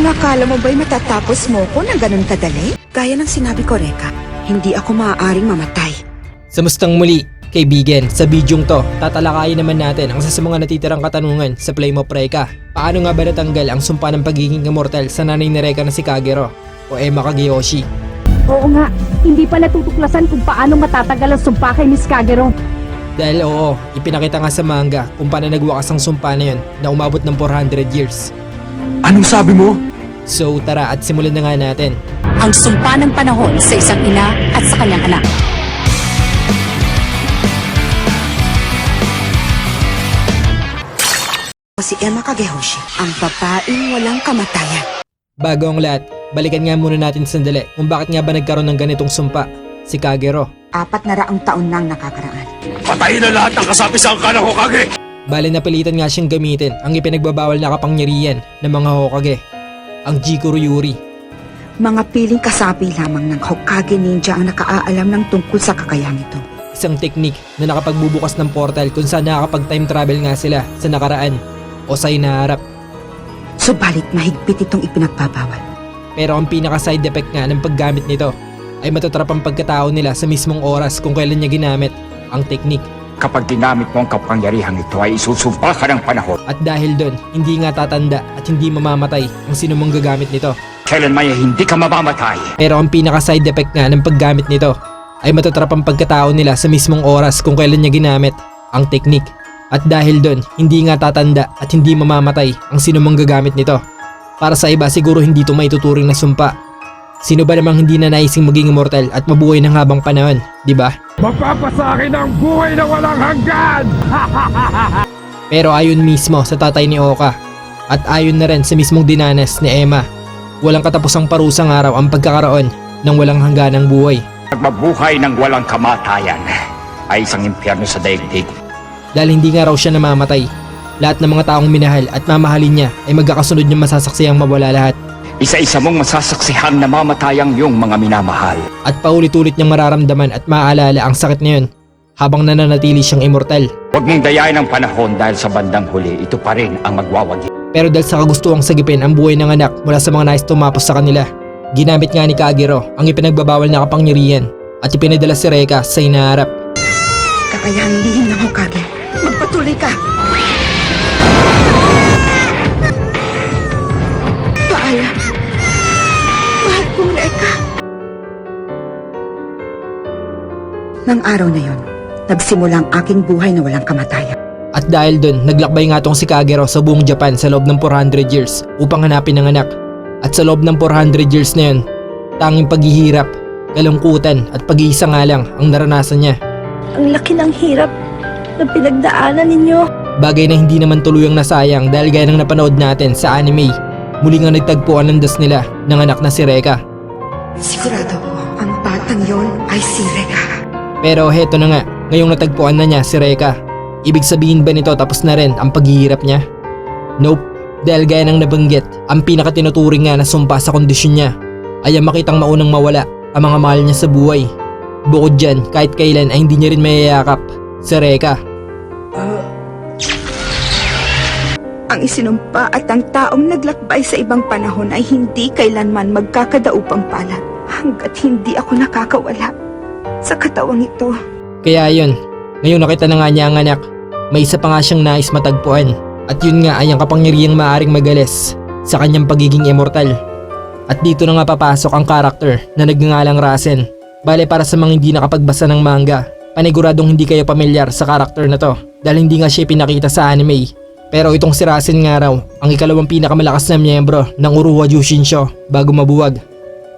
Ang akala mo ba'y matatapos mo ko ng ganun kadali? Gaya ng sinabi ko, Reka, hindi ako maaaring mamatay. Sa mustang muli, kaibigan, sa bidyong to, tatalakayin naman natin ang isa sa mga natitirang katanungan sa Flame of Reka. Paano nga ba natanggal ang sumpa ng pagiging immortal sa nanay ni Reka na si Kagero o Emma Kageyoshi? Oo nga, hindi pa natutuklasan kung paano matatagal ang sumpa kay Miss Kagero. Dahil oo, ipinakita nga sa manga kung paano nagwakas ang sumpa na yun na umabot ng 400 years. Anong sabi mo? So tara at simulan na nga natin. Ang sumpa ng panahon sa isang ina at sa kanyang anak. Si Emma Kageyoshi, ang babaeng walang kamatayan. Bago ang lahat, balikan nga muna natin sandali kung bakit nga ba nagkaroon ng ganitong sumpa si Kagero. 400 taon nang nakakaraan. Patayin na lahat ng kasapi sa angka ng Hokage! Bale napilitan nga siyang gamitin ang ipinagbabawal na kapangyarihan ng mga Hokage, ang Jikuryuri. Mga piling kasapi lamang ng Hokage ninja ang nakaaalam ng tungkol sa kakayahang ito. Isang teknik na nakapagbubukas ng portal kung saan nakakapag-time travel nga sila sa nakaraan o sa hinaharap. Subalit mahigpit itong ipinagbabawal. Pero ang pinaka-side effect nga ng paggamit nito ay matatrap ang pagkatao nila sa mismong oras kung kailan niya ginamit ang teknik. Kapag ginamit mo ang kapangyarihang ito ay isusumpa ka ng panahon. At dahil doon, hindi nga tatanda at hindi mamamatay ang sinumang gagamit nito. Kailanman ay hindi ka mamamatay. Pero ang pinaka-side effect nga ng paggamit nito ay matatrap ang pagkatao nila sa mismong oras kung kailan niya ginamit ang teknik. At dahil doon, hindi nga tatanda at hindi mamamatay ang sinumang gagamit nito. Para sa iba, siguro hindi ito maituturing na sumpa. Sino ba namang hindi na naising maging immortal at mabuhay ng habang panahon, di ba? Mapapasakin ang buhay na walang hanggan! Pero ayon mismo sa tatay ni Oka at ayon na rin sa mismong dinanas ni Emma, walang katapusang parusang araw ang pagkakaroon ng walang hangganang buhay. Magmabuhay ng walang kamatayan ay isang impyerno sa daigdig. Dahil hindi nga raw siya namamatay, lahat ng mga taong minahal at mamahalin niya ay magkakasunod niyang masasaksiyang mawala lahat. Isa-isa mong masasaksihan na mamatay ang iyong mga minamahal. At paulit-ulit niyang mararamdaman at maaalala ang sakit na yun habang nananatili siyang immortal. Huwag mong dayain ang panahon dahil sa bandang huli, ito pa rin ang magwawagi. Pero dahil sa kagustuhang sagipin ang buhay ng anak mula sa mga nais tumapos sa kanila, ginamit nga ni Kagero ang ipinagbabawal na kapangyarihan at ipinadala si Reka sa hinaharap. Kakayahang lihim ng Hokage. Magpatuloy ka! Paalam. Mahal kong Reka. Nang araw na yon, nagsimula ang aking buhay na walang kamatayan. At dahil dun, naglakbay nga tong si Kagero sa buong Japan sa loob ng 400 years upang hanapin ang anak. At sa loob ng 400 years na yun, tanging paghihirap, kalungkutan at pag-iisa nga lang ang naranasan niya. Ang laki ng hirap na pinagdaanan ninyo. Bagay na hindi naman tuluyang nasayang dahil gaya ng napanood natin sa anime, muli nga nagtagpuan ng das nila ng anak na si Reka. Sigurado ko, ang batang yon ay si Reka. Pero heto na nga, ngayong natagpuan na niya si Reka. Ibig sabihin ba nito tapos na rin ang paghihirap niya? Nope, dahil gaya ng nabanggit, ang pinakatinuturing nga na sumpa sa kondisyon niya ay ang makitang maunang mawala ang mga mahal niya sa buhay. Bukod dyan, kahit kailan ay hindi niya rin mayayakap si Reka. Ang isinumpa at ang taong naglakbay sa ibang panahon ay hindi kailanman magkakadaupang palad hanggat hindi ako nakakawala sa katawang ito. Kaya yun, ngayong nakita na nga niya ang anak, may isa pa nga siyang nais matagpuan. At yun nga ay ang kapangyarihang maaring magalis sa kanyang pagiging immortal. At dito na nga papasok ang karakter na nagngangalang Rasen. Bale para sa mga hindi nakapagbasa ng manga, paniguradong hindi kayo pamilyar sa karakter na to dahil hindi nga siya pinakita sa anime. Pero itong si Rasen nga raw ang ikalawang pinakamalakas na miyembro ng Uruwa Jushinsho bago mabuwag.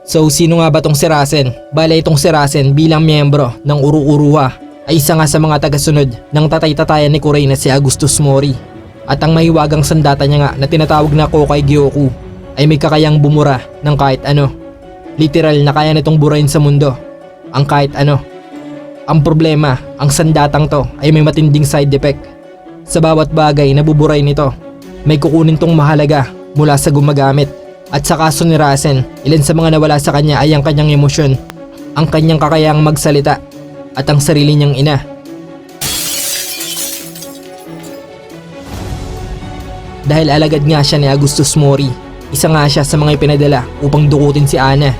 So sino nga ba tong si Rasen? Bale itong si Rasen bilang miyembro ng Uruwa ay isa nga sa mga tagasunod ng tatay-tatayan ni Kurei na si Augustus Mori. At ang mahiwagang sandata niya nga na tinatawag na Kokai Gyoku ay may kakayang bumura ng kahit ano. Literal na kaya nitong burahin sa mundo ang kahit ano. Ang problema, ang sandatang to ay may matinding side effect. Sa bawat bagay na buburay nito, may kukunin tong mahalaga mula sa gumagamit. At sa kaso ni Rasen, ilan sa mga nawala sa kanya ay ang kanyang emosyon, ang kanyang kakayahang magsalita, at ang sarili niyang ina. Dahil alagad nga siya ni Augustus Mori, Isa nga siya sa mga ipinadala upang dukutin si Ana.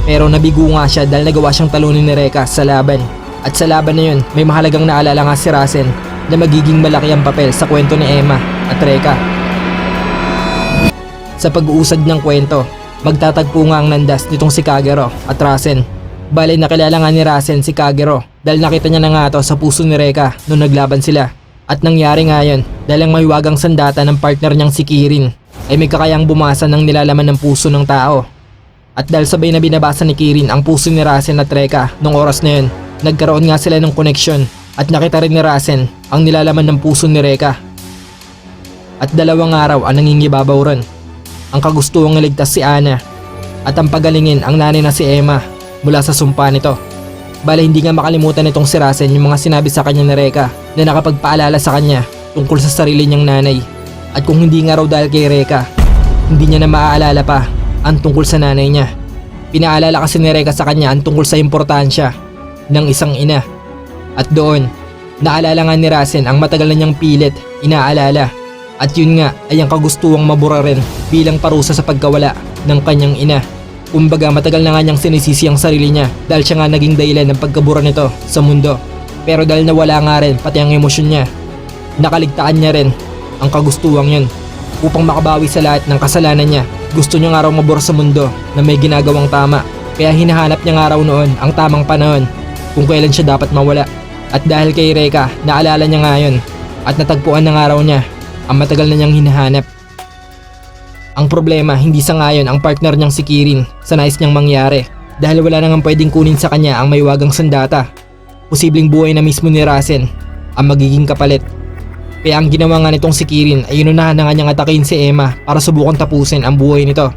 Pero nabigo nga siya dahil nagawa siyang talunin ni Reka sa laban. At sa laban na yun, may mahalagang naalala nga si Rasen na magiging malaki ang papel sa kwento ni Emma at Reka. Sa pag-uusad ng kwento, magtatagpo nga ang landas nitong si Kagero at Rasen. Bale nakilala nga ni Rasen si Kagero dahil nakita niya na nga to sa puso ni Reka nung naglaban sila. At nangyari nga yun dahil ang mahiwagang sandata ng partner niyang si Kirin ay may kakayang bumasa ng nilalaman ng puso ng tao. At dahil sabay na binabasa ni Kirin ang puso ni Rasen at Reka nung oras na yun, nagkaroon nga sila ng koneksyon at nakita rin ni Rasen ang nilalaman ng puso ni Reka. At 2 araw ang nangingibabaw ron. Ang kagustuhang iligtas si Ana at ang pagalingin ang nanay na si Emma mula sa sumpa nito. Bale hindi nga makalimutan nitong si Rasen yung mga sinabi sa kanya ni Reka na nakapagpaalala sa kanya tungkol sa sarili niyang nanay. At kung hindi nga raw dahil kay Reka, hindi niya na maaalala pa ang tungkol sa nanay niya. Pinaalala kasi ni Reka sa kanya ang tungkol sa importansya ng isang ina. At doon, naalala nga ni Rasen ang matagal na niyang pilit inaalala. At yun nga ay ang kagustuhang mabura rin bilang parusa sa pagkawala ng kanyang ina. Kumbaga matagal na nga niyang sinisisi ang sarili niya dahil siya nga naging dahilan ng pagkabura nito sa mundo. Pero dahil nawala nga rin pati ang emosyon niya, nakaligtaan niya rin ang kagustuhang yun. Upang makabawi sa lahat ng kasalanan niya, gusto niya nga raw mabura sa mundo na may ginagawang tama. Kaya hinahanap niya nga raw noon ang tamang panahon kung kailan siya dapat mawala. At dahil kay Reka, naalala niya nga yun at natagpuan na nga raw niya ang matagal na niyang hinahanap. Ang problema, hindi sa ngayon ang partner niyang si Kirin sa nais niyang mangyari dahil wala nang pwedeng kunin sa kanya ang maywagang sandata. Posibleng buhay na mismo ni Rasen ang magiging kapalit. Kaya ang ginawa nga nitong si Kirin ay inunahan na nga niyang atakin si Emma para subukan tapusin ang buhay nito.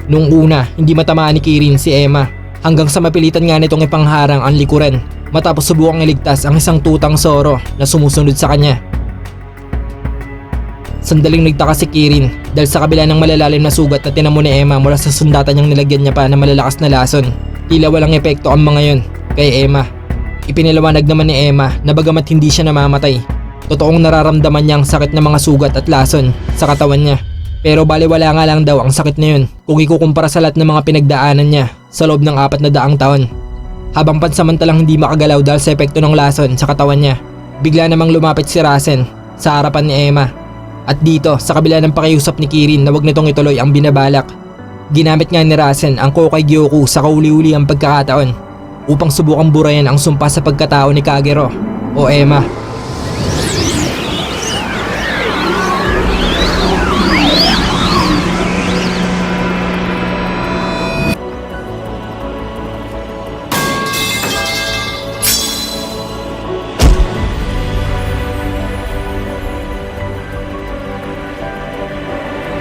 Nung una, hindi matamaan ni Kirin si Emma hanggang sa mapilitan nga nitong ipangharang ang likuran matapos subukang iligtas ang isang tutang Zoro na sumusunod sa kanya. Sandaling nagtaka si Kirin dahil sa kabila ng malalalim na sugat na tinamo ni Emma mula sa sundata niyang nilagyan niya pa na malalakas na lason, tila walang epekto ang mga yun kay Emma. Ipinaliwanag naman ni Emma na bagamat hindi siya namamatay, totoong nararamdaman niya ang sakit ng mga sugat at lason sa katawan niya. Pero baliwala nga lang daw ang sakit na yun kung ikukumpara sa lahat ng mga pinagdaanan niya sa loob ng 400 taon. Habang pansamantalang hindi makagalaw dahil sa epekto ng lason sa katawan niya, bigla namang lumapit si Rasen sa harapan ni Emma. At dito, sa kabila ng pakiusap ni Kirin na wag nitong ituloy ang binabalak, ginamit nga ni Rasen ang Kokai Gyoku sa kauli-uli ang pagkakataon upang subukang burayan ang sumpa sa pagkatao ni Kagero o Emma.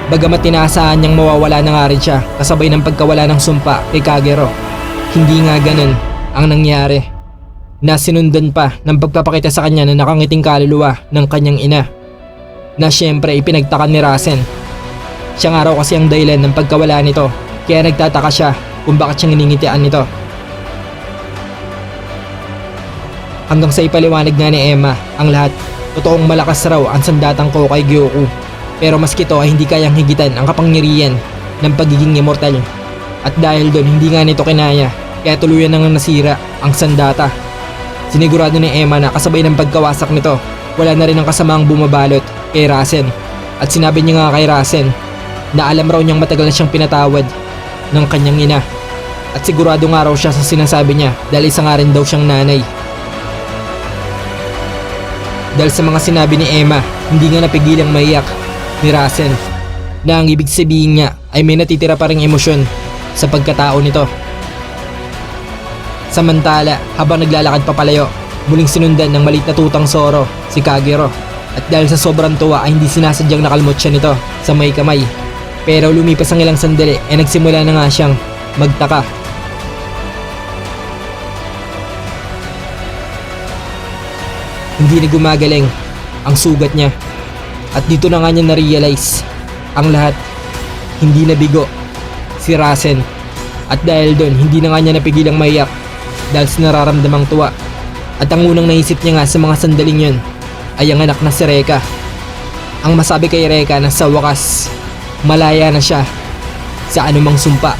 Bagamat tinaasahan niyang mawawala na nga rin siya kasabay ng pagkawala ng sumpa kay Kagero, hindi nga ganun ang nangyari. Nasinundan pa ng pagpapakita sa kanya na nakangiting kaluluwa ng kanyang ina na syempre ipinagtaka ni Rasen. Siya nga raw kasi ang dahilan ng pagkawala nito kaya nagtataka siya kung bakit siyang iningitian nito. Hanggang sa ipaliwanag nga ni Emma ang lahat, totoong malakas raw ang sandatang Kokai Gyoku. Pero maski ito ay hindi kayang higitan ang kapangyarihan ng pagiging immortal. At dahil doon hindi nga nito kinaya, kaya tuluyan nang nasira ang sandata. Sinigurado ni Emma na kasabay ng pagkawasak nito, wala na rin ang kasamaang bumabalot kay Rasen. At sinabi niya nga kay Rasen na alam raw niyang matagal na siyang pinatawad ng kanyang ina. At sigurado nga raw siya sa sinasabi niya dahil isa nga rin daw siyang nanay. Dahil sa mga sinabi ni Emma, hindi nga napigilang maiyak ni Rasen na ang ibig sabihin niya ay may natitira pa ring emosyon sa pagkatao nito. Samantala, habang naglalakad papalayo, muling sinundan ng maliit na tutang Zoro si Kagero. At dahil sa sobrang tuwa ay hindi sinasadyang nakalmot siya nito sa may kamay. Pero lumipas ang ilang sandali ay nagsimula na nga siyang magtaka. Hindi na gumagaling ang sugat niya. At dito na nga niya na-realize ang lahat. Hindi na bigo si Rasen. At dahil doon, hindi na nga niya napigilang maiyak dahil sa nararamdamang tuwa. At ang unang naisip niya nga sa mga sandaling yun ay ang anak na si Reka. Ang masabi kay Reka na sa wakas, malaya na siya sa anumang sumpa.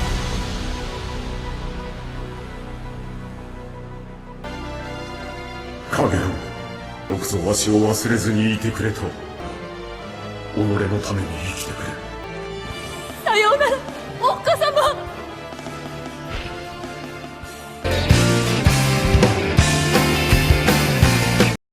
影よ、よくぞわしを忘れずにいてくれと。己のために生きてくれ。さようなら、おっかさま。